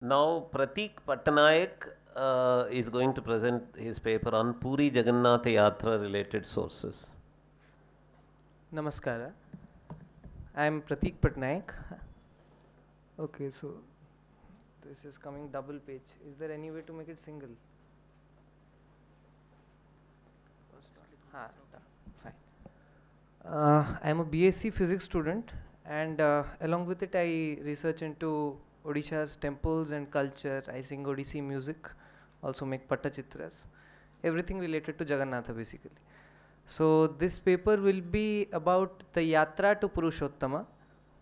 Now Pratik Patnaik is going to present his paper on Puri Jagannath Yatra related sources. Namaskara. I am Pratik Patnaik. Okay, so this is coming double page. Is there any way to make it single? Fine. I am a BSc physics student, and along with it, I research into Odisha's temples and culture. I sing Odissi music, also make pattachitras, everything related to Jagannatha basically. So this paper will be about the Yatra to Purushottama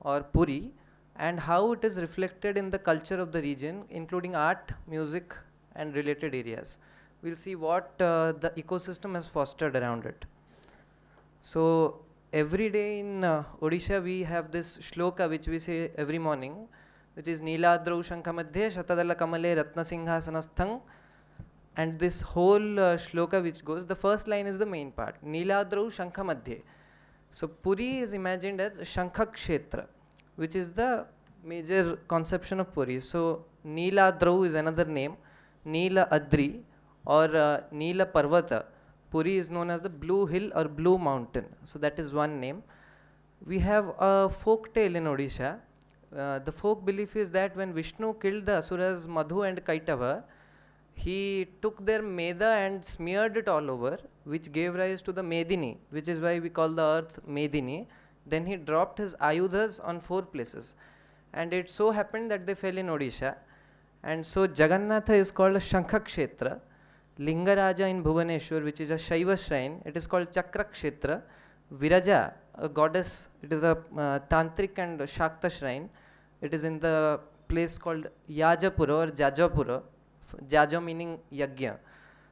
or Puri and how it is reflected in the culture of the region, including art, music, and related areas. We'll see what the ecosystem has fostered around it. So every day in Odisha we have this shloka which we say every morning, which is Niladrau Shankhamadhye Shatadala Kamale Ratnasinghasanathang. And this whole shloka which goes, the first line is the main part, Niladrau Shankhamadhye. So Puri is imagined as Shankha Kshetra, which is the major conception of Puri. So Niladrau is another name, Nila Adri or Nila Parvata. Puri is known as the Blue Hill or Blue Mountain. So that is one name. We have a folk tale in Odisha. The folk belief is that when Vishnu killed the Asuras Madhu and Kaitava, he took their Meda and smeared it all over, which gave rise to the Medini, which is why we call the earth Medini. Then he dropped his Ayudhas on 4 places. And it so happened that they fell in Odisha. And so Jagannatha is called a Shankha Kshetra. Lingaraja in Bhuvaneshwar, which is a Shaiva shrine, it is called Chakra Kshetra. Viraja, a goddess, it is a Tantric and Shakta shrine. It is in the place called Yajapura or Jajapura. Jaja meaning Yagya.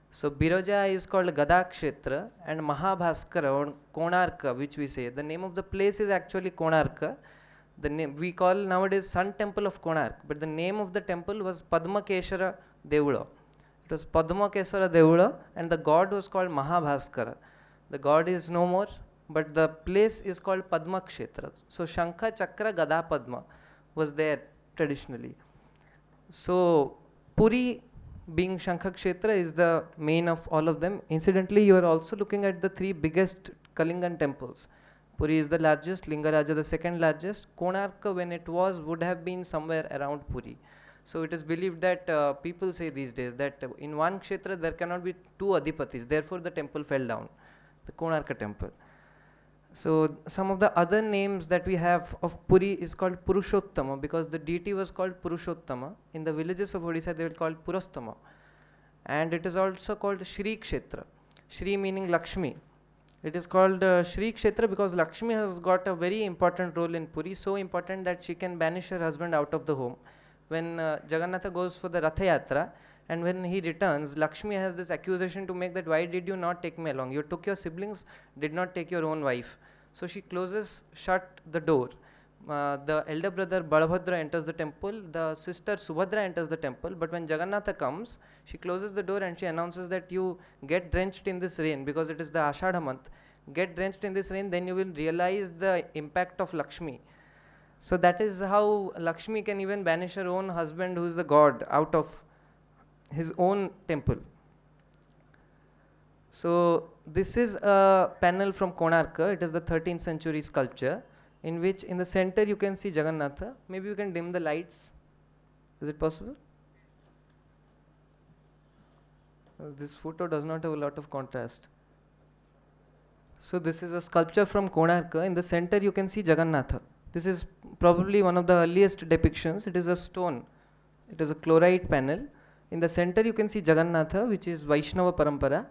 So Biroja is called Gada Kshetra, and Mahabhaskara or Konarka, which we say. The name of the place is actually Konarka. The name we call nowadays Sun Temple of Konark, but the name of the temple was Padmakeshara Devula. It was Padmakeshara Devula, and the god was called Mahabhaskara. The god is no more, but the place is called Padma Kshetra. So Shankha, Chakra, Gada, Padma was there traditionally. So Puri being Shankha Kshetra is the main of all of them. Incidentally, you are also looking at the 3 biggest Kalingan temples. Puri is the largest, Lingaraja the second largest. Konarka, when it was, would have been somewhere around Puri. So it is believed that people say these days that in one Kshetra there cannot be 2 Adhipatis, therefore the temple fell down, the Konarka temple. So some of the other names that we have of Puri is called Purushottama, because the deity was called Purushottama. In the villages of Odisha they will call Purastama. And it is also called Shri Kshetra. Shri meaning Lakshmi. It is called Shri Kshetra because Lakshmi has got a very important role in Puri, so important that she can banish her husband out of the home. When Jagannatha goes for the Ratha Yatra, and when he returns, Lakshmi has this accusation to make that why did you not take me along? You took your siblings, did not take your own wife. So she closes, shut the door. The elder brother Balabhadra enters the temple, the sister Subhadra enters the temple, but when Jagannatha comes, she closes the door and she announces that you get drenched in this rain because it is the Ashadha month. Get drenched in this rain, then you will realize the impact of Lakshmi. So that is how Lakshmi can even banish her own husband, who is the god, out of his own temple. So this is a panel from Konarka. It is the 13th century sculpture, in which in the center you can see Jagannatha. Maybe you can dim the lights. Is it possible? This photo does not have a lot of contrast. So this is a sculpture from Konarka. In the center you can see Jagannatha. This is probably one of the earliest depictions. It is a stone. It is a chlorite panel. In the center you can see Jagannatha, which is Vaishnava Parampara.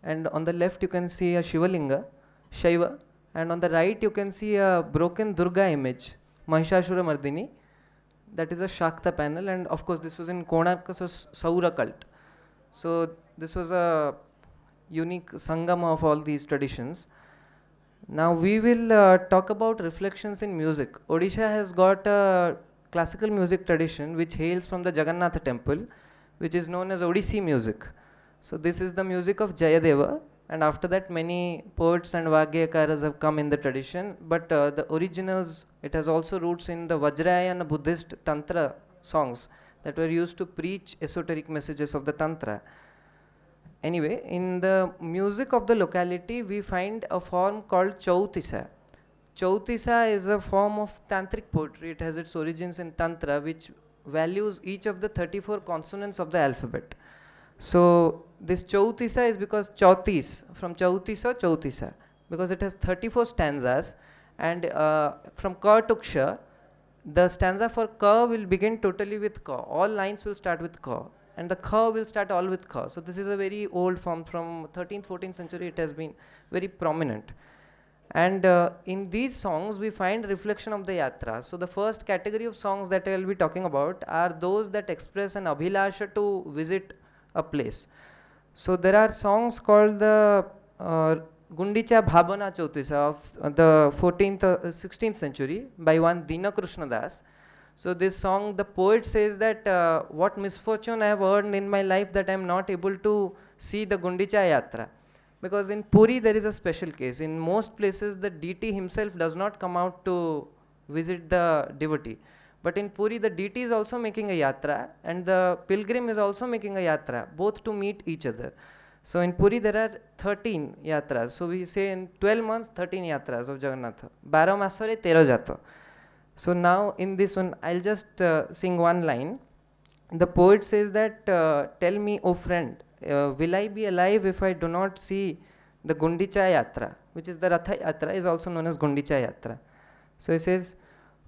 And on the left you can see a Shivalinga, Shaiva. And on the right you can see a broken Durga image, Mahishasura Mardini. That is a Shakta panel, and of course this was in Konarka, so Saura cult. So this was a unique sangama of all these traditions. Now we will talk about reflections in music. Odisha has got a classical music tradition which hails from the Jagannatha temple, which is known as Odissi music. So this is the music of Jayadeva, and after that many poets and Vagyakaras have come in the tradition, but the originals, it has also roots in the Vajrayana Buddhist Tantra songs. that were used to preach esoteric messages of the Tantra. Anyway, in the music of the locality, we find a form called Chautisa. Chautisa is a form of tantric poetry. It has its origins in Tantra, which values each of the 34 consonants of the alphabet. So this Chautisa is because Chautis, from Chautisa, Chautisa, because it has 34 stanzas, and from Ka to Ksha, the stanza for Ka will begin totally with Ka. All lines will start with Ka, and the Kha will start all with Kha. So this is a very old form. From 13th, 14th century it has been very prominent. And in these songs we find reflection of the yatra. So the first category of songs that I will be talking about are those that express an abhilasha to visit a place. So there are songs called the Gundicha Bhabana Chautisa of the 14th, 16th century by one Dina Krishna Das. So this song, the poet says that what misfortune I have earned in my life that I am not able to see the Gundicha Yatra. Because in Puri there is a special case. In most places the deity himself does not come out to visit the devotee. But in Puri the deity is also making a yatra and the pilgrim is also making a yatra, both to meet each other. So in Puri there are 13 yatras. So we say in 12 months 13 yatras of Jagannatha. 12 masare 13 jato. So now in this one I'll just sing one line. The poet says that tell me, O friend, will I be alive if I do not see the Gundicha Yatra, which is the Ratha Yatra, is also known as Gundicha Yatra. So he says,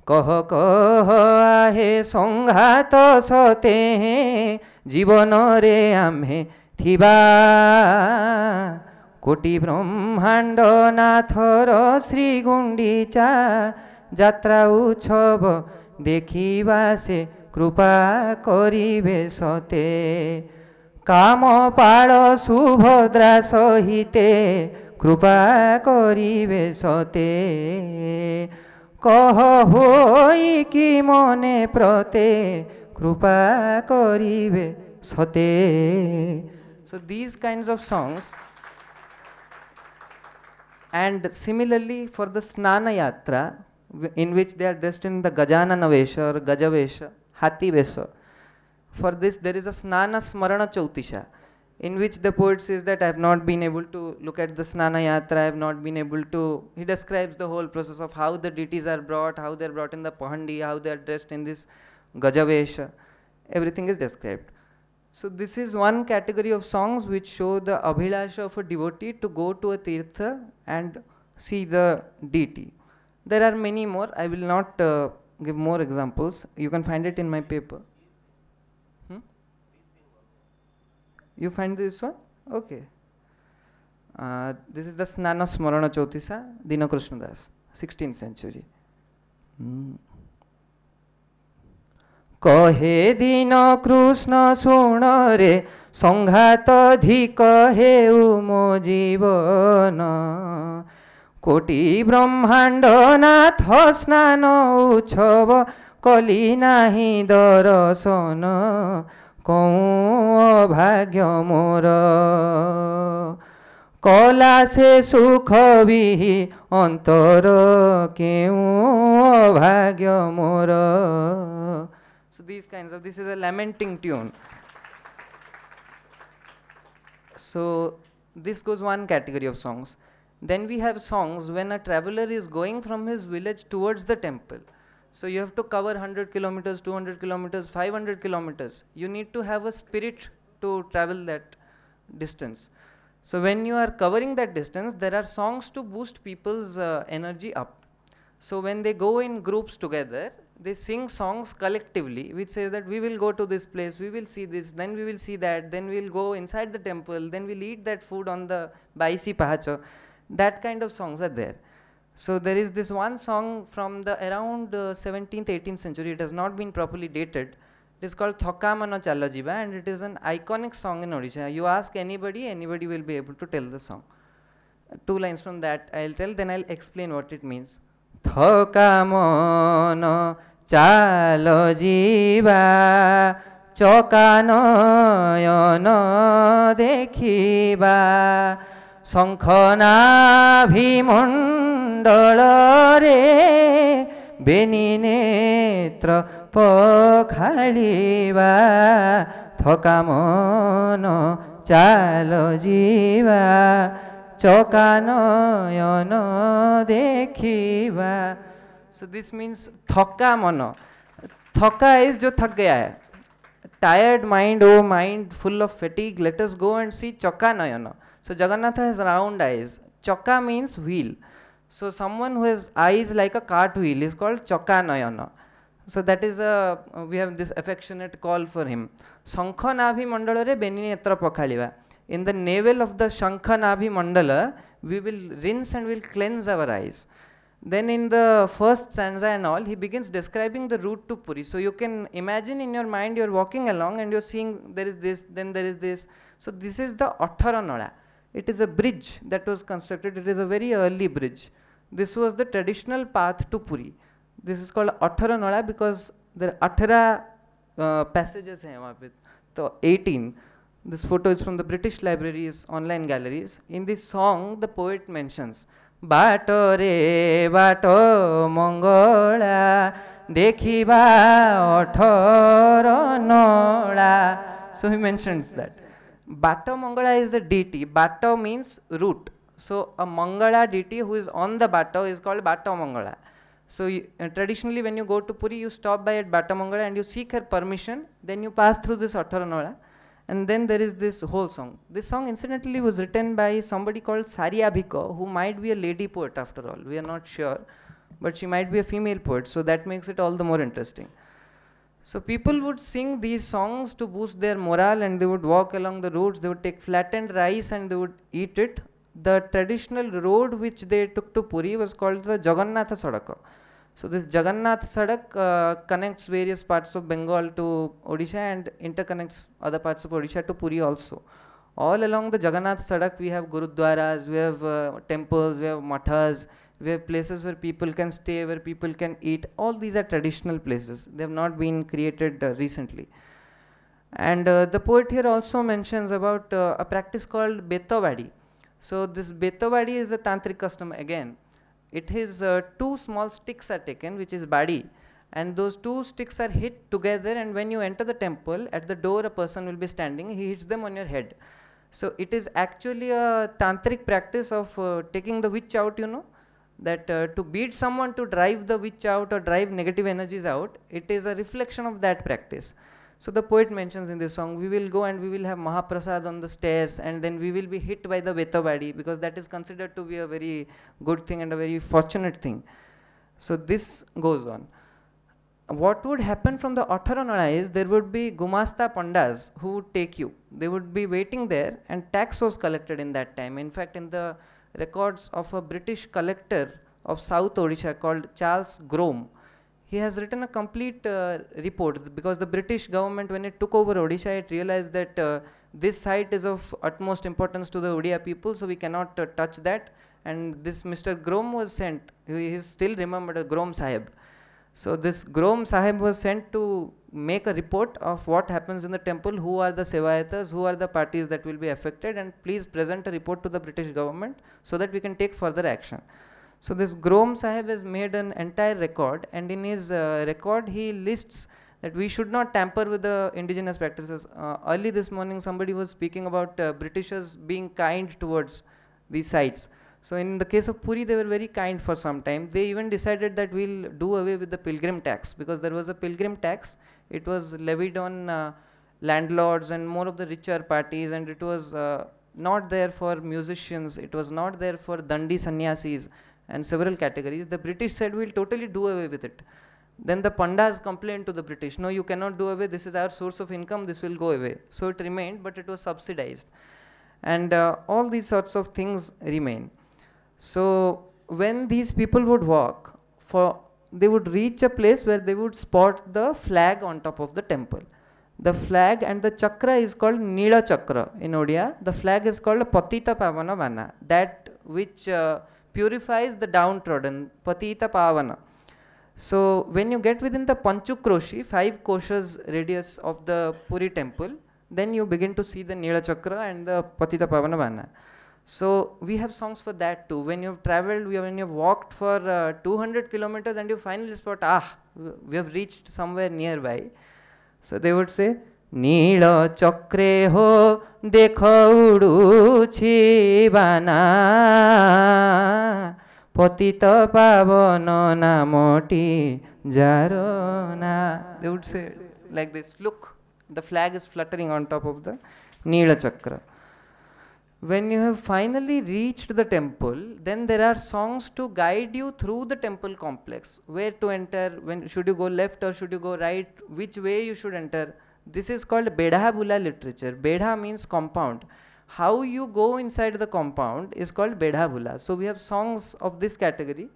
Kah kah ahe sanghato sote jibanore amhe thiba koti brahmando nathor Sri Gundicha jatra uchhava dekhiba se krupa koribe sote Kamo palo subhadra sohite krupa koribe sote Kah hoi ki mone prote krupa koribe sote. So these kinds of songs. And similarly for the Snana Yatra, in which they are dressed in the Gajanana Vesha or Gajavesha, Hathi Vesha. For this there is a Snana Smarana Chautisha, in which the poet says that I have not been able to look at the Snana Yatra, I have not been able to, he describes the whole process of how the deities are brought, how they are brought in the Pahandi, how they are dressed in this Gajavesha, everything is described. So this is one category of songs which show the abhilasha of a devotee to go to a tirtha and see the deity. There are many more, I will not give more examples, you can find it in my paper. You find this one? Okay. This is the Snana Smarana Chautisa, Dina Krishna Das, 16th century. Kahe Dina Krishna sunare sanghat dhika heu mo jivana koti brahmanda nath snano uchhava kali nahi darasana कौं भाग्य मोर कला से सुख भी अंतर क्यों भाग्य मोर. So these kinds of, this is a lamenting tune. So this goes one category of songs. Then we have songs when a traveler is going from his village towards the temple. So you have to cover 100 kilometers, 200 kilometers, 500 kilometers. You need to have a spirit to travel that distance. So when you are covering that distance, there are songs to boost people's energy up. So when they go in groups together, they sing songs collectively, which says that we will go to this place, we will see this, then we will see that, then we will go inside the temple, then we'll eat that food on the Baisi Pahacho. That kind of songs are there. So there is this one song from the around 17th, 18th century. It has not been properly dated. It is called Thoka Mano Chalo Jiba, and it is an iconic song in Odisha. You ask anybody, anybody will be able to tell the song. 2 lines from that I'll tell, then I'll explain what it means. Thoka Mano Chalo Jiba Choka Noyono Dekhiba Sankhana Bhimon Dolore Beni नेत्र पखाड़िबा थका मन चाल जीवा चका नयन देखिबा. So this means थका मन. थका is जो थक गया है. Tired mind, oh mind full of fatigue, let us go and see Chaka Nayana. So Jagannatha has round eyes. Chaka means wheel. So someone who has eyes like a cart wheel is called Chaka Nayana. So that is we have this affectionate call for him. Shankha Nabhi Mandalare Beni Netra Pakhaliva. In the navel of the Shankha Nabhi Mandala, we will rinse and will cleanse our eyes. Then in the first stanza and all, he begins describing the route to Puri. So you can imagine in your mind, you're walking along and you're seeing there is this, then there is this. So this is the Atharanala. It is a bridge that was constructed. It is a very early bridge. This was the traditional path to Puri. This is called Atharanala because there are 18 passages hain wahan pe. So 18. This photo is from the British Library's online galleries. In this song, the poet mentions, बाटो रे बाटो मंगला देखिबा अठर नला. So he mentions that. Bato Mangala is a deity. Bato means route. So a Mangala deity who is on the Bato is called Bato Mangala. So traditionally when you go to Puri, you stop by at Bato Mangala and you seek her permission. Then you pass through this Atharanola. And then there is this whole song. This song incidentally was written by somebody called Saryabhiko, who might be a lady poet after all. We are not sure. But she might be a female poet. So that makes it all the more interesting. So people would sing these songs to boost their morale and they would walk along the roads. They would take flattened rice and they would eat it. The traditional road which they took to Puri was called the Jagannatha Sadaka. So this Jagannath Sadak connects various parts of Bengal to Odisha and interconnects other parts of Odisha to Puri also. All along the Jagannath Sadak we have Gurudwaras, we have temples, we have mathas, we have places where people can stay, where people can eat. All these are traditional places. They have not been created recently. And the poet here also mentions about a practice called Betovadi. So this Betovadi is a tantric custom again. It is two small sticks are taken, which is badi, and those two sticks are hit together, and when you enter the temple, at the door a person will be standing, he hits them on your head. So it is actually a tantric practice of taking the witch out, you know, that to beat someone to drive the witch out or drive negative energies out, it is a reflection of that practice. So the poet mentions in this song, we will go and we will have Mahaprasad on the stairs and then we will be hit by the Betovadi because that is considered to be a very good thing and a very fortunate thing. So this goes on. What would happen from the Atharanala is there would be Gumasta Pandas who would take you. They would be waiting there and tax was collected in that time. In fact, in the records of a British collector of South Odisha called Charles Grome, he has written a complete report because the British government, when it took over Odisha, it realized that this site is of utmost importance to the Odia people, so we cannot touch that. And this Mr. Grome was sent, he is still remembered as Grome Sahib. So this Grome Sahib was sent to make a report of what happens in the temple, who are the Sevayatas, who are the parties that will be affected, and please present a report to the British government so that we can take further action. So this Grome Sahib has made an entire record, and in his record he lists that we should not tamper with the indigenous practices. Early this morning somebody was speaking about Britishers being kind towards these sites. So in the case of Puri, they were very kind for some time. They even decided that we'll do away with the pilgrim tax because there was a pilgrim tax. It was levied on landlords and more of the richer parties, and it was not there for musicians. It was not there for Dandi sannyasis and several categories. The British said we'll totally do away with it. Then the Pandas complained to the British, no, you cannot do away, this is our source of income, this will go away. So it remained, but it was subsidized. And all these sorts of things remain. So when these people would walk, they would reach a place where they would spot the flag on top of the temple. The flag and the chakra is called Nila Chakra in Odia. The flag is called Patita Pavana Vana, that which purifies the downtrodden, Patita Pavana. So when you get within the Panchukroshi, 5 koshas radius of the Puri temple, then you begin to see the Nila Chakra and the Patita Pavana Vana. So we have songs for that too. When you've traveled, when you've walked for 200 kilometers and you finally spot, we have reached somewhere nearby. So they would say, Nilo chakre ho dekho uduchi bana patita pavana namoti jarona. They would say like this, look, the flag is fluttering on top of the Nila Chakra. When you have finally reached the temple, then there are songs to guide you through the temple complex. Where to enter, when should you go left or should you go right, which way you should enter. This is called Bedha Bula literature. Bedha means compound. How you go inside the compound is called Bedha Bula. So we have songs of this category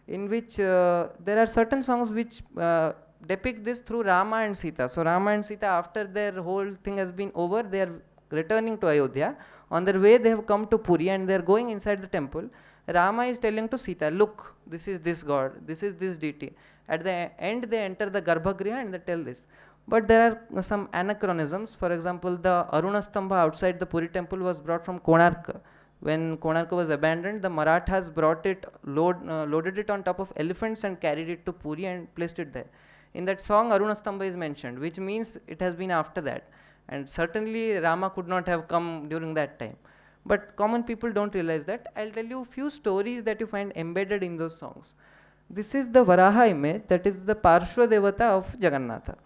in which there are certain songs which depict this through Rama and Sita. So Rama and Sita, after their whole thing has been over, they are returning to Ayodhya. On their way they have come to Puri and they are going inside the temple. Rama is telling to Sita, look, this is this god, this is this deity. At the end they enter the Garbhagriha and they tell this. But there are some anachronisms. For example, the Arunastambha outside the Puri temple was brought from Konarka. When Konarka was abandoned, the Marathas brought it, loaded it on top of elephants and carried it to Puri and placed it there. In that song, Arunastambha is mentioned, which means it has been after that. And certainly Rama could not have come during that time. But common people don't realize that. I'll tell you a few stories that you find embedded in those songs. This is the Varaha image, that is the Parshva Devata of Jagannatha.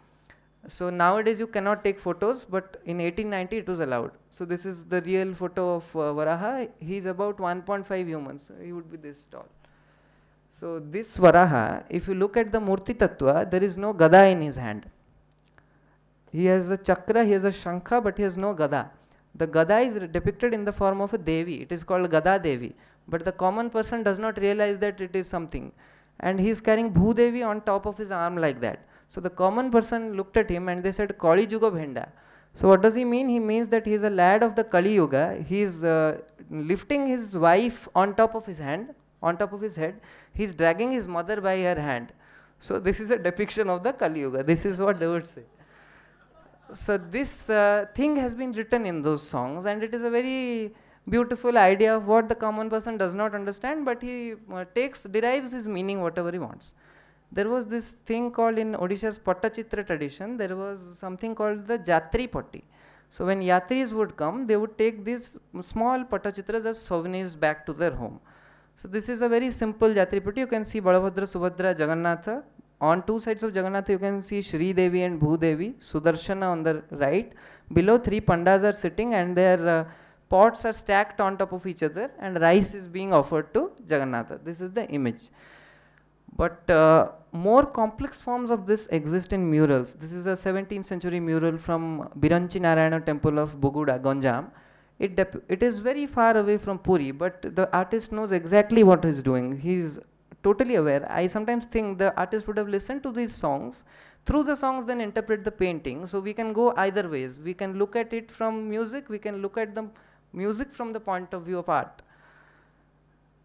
So nowadays you cannot take photos, but in 1890 it was allowed. So this is the real photo of Varaha. He is about 1.5 humans. He would be this tall. So this Varaha, if you look at the Murti Tattva, there is no Gada in his hand. He has a chakra, he has a shankha, but he has no gada. The gada is depicted in the form of a Devi. It is called Gada Devi. But the common person does not realize that it is something. And he is carrying Bhudevi on top of his arm like that. So the common person looked at him and they said, Kali Yuga Bhenda. So what does he mean? He means that he is a lad of the Kali Yuga. He is lifting his wife on top of his hand, on top of his head. He is dragging his mother by her hand. So this is a depiction of the Kali Yuga. This is what they would say. So this thing has been written in those songs, and it is a very beautiful idea of what the common person does not understand, but he derives his meaning whatever he wants. There was this thing called in Odisha's Pattachitra tradition, there was something called the Jatri Patti. So when Yatris would come, they would take these small Pattachitras as souvenirs back to their home. So this is a very simple Jatri Patti. You can see Balabhadra, Subhadra, Jagannatha. On two sides of Jagannatha, you can see Shri Devi and Bhudevi, Sudarshana on the right. Below, three pandas are sitting and their pots are stacked on top of each other and rice is being offered to Jagannatha. This is the image. But more complex forms of this exist in murals. This is a 17th century mural from Biranchi Narayana temple of Buguda, Ganjam. It is very far away from Puri, but the artist knows exactly what he's doing. He's totally aware. I sometimes think the artist would have listened to these songs, through the songs then interpret the painting. So we can go either ways. We can look at it from music, we can look at the music from the point of view of art.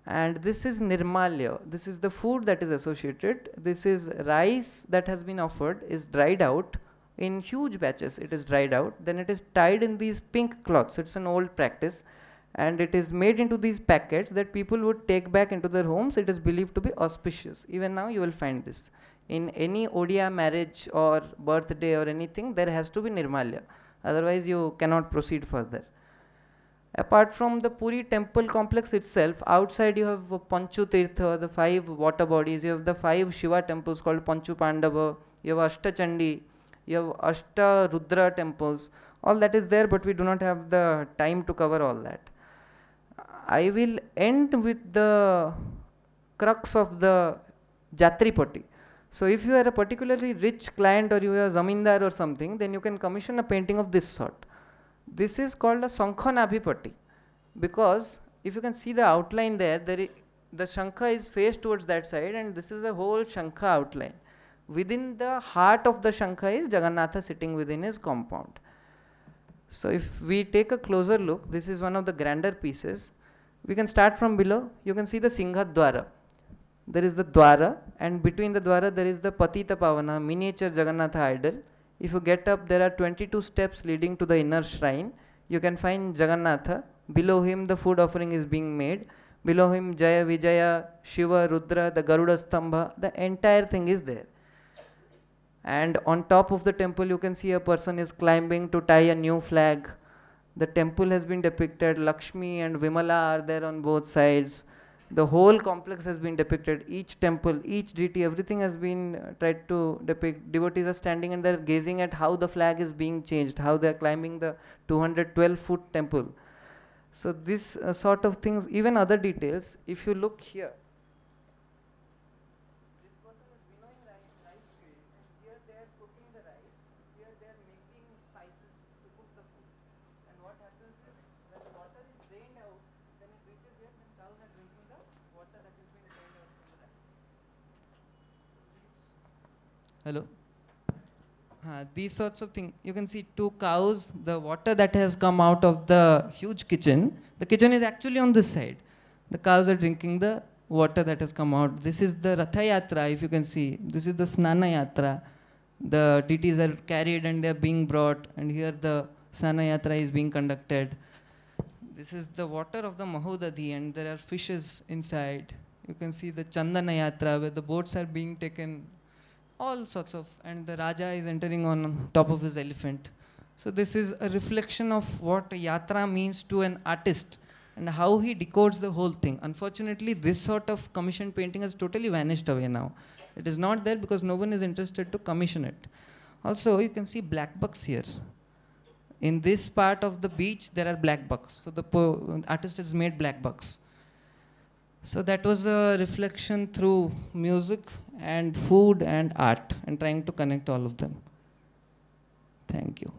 And this is Nirmalya. This is the food that is associated. This is rice that has been offered, is dried out in huge batches. It is dried out. Then it is tied in these pink cloths. It's an old practice. And it is made into these packets that people would take back into their homes. It is believed to be auspicious. Even now you will find this. In any Odia marriage or birthday or anything, there has to be Nirmalya. Otherwise you cannot proceed further. Apart from the Puri temple complex itself, outside you have Panchu Tirtha, the 5 water bodies. You have the 5 Shiva temples called Panchu Pandava. You have Ashta Chandi. You have Ashta Rudra temples. All that is there, but we do not have the time to cover all that. I will end with the crux of the Jatri Patti. So if you are a particularly rich client or you are a zamindar or something, then you can commission a painting of this sort. This is called a Shankha Patti, because if you can see the outline there, the Shankha is faced towards that side and this is a whole Shankha outline. Within the heart of the Shankha is Jagannatha sitting within his compound. So if we take a closer look, this is one of the grander pieces. We can start from below. You can see the Singha Dwara. There is the Dwara, and between the Dwara there is the Patita Pavana, miniature Jagannatha idol. If you get up, there are 22 steps leading to the inner shrine. You can find Jagannatha Below him, the food offering is being made. Below him, Jaya, Vijaya, Shiva, Rudra, the Garuda Stambha, the entire thing is there. And on top of the temple, you can see a person is climbing to tie a new flag. The temple has been depicted. Lakshmi and Vimala are there on both sides. The whole complex has been depicted. Each temple, each deity, everything has been tried to depict. Devotees are standing and they're gazing at how the flag is being changed, how they're climbing the 212-foot temple. So this sort of things, even other details, if you look here, this person is winnowing rice grain, and here they are cooking the rice, here they are making spices to cook the food. And what happens is, when the water is drained out, then it reaches here, then cows are drinking the water that is being drained out from the rice. Hello? These sorts of things. You can see two cows, the water that has come out of the huge kitchen. The kitchen is actually on this side. The cows are drinking the water that has come out. This is the Ratha Yatra, if you can see. This is the Snana Yatra. The deities are carried and they are being brought, and here the Snana Yatra is being conducted. This is the water of the Mahodadi, and there are fishes inside. You can see the Chandana Yatra, where the boats are being taken, all sorts of, and the Raja is entering on top of his elephant. So this is a reflection of what yatra means to an artist and how he decodes the whole thing. Unfortunately, this sort of commissioned painting has totally vanished away now. It is not there because no one is interested to commission it. Also, you can see black bucks here. In this part of the beach, there are black bucks. So the artist has made black bucks. So that was a reflection through music and food and art, and trying to connect all of them. Thank you.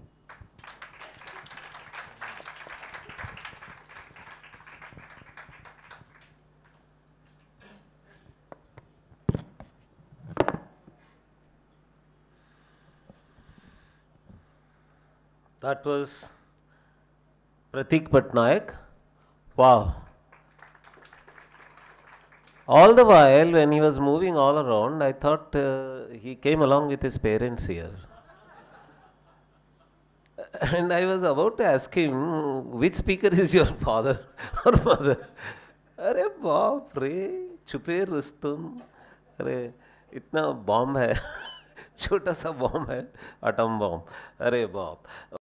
That was Pratik Patnaik. Wow. All the while, when he was moving all around, I thought he came along with his parents here. And I was about to ask him, which speaker is your father or mother? अरे बाप रे, छुपे रुस्तुम, अरे इतना bomb है, छोटा सा bomb है, एटम बॉम्ब, अरे बाप.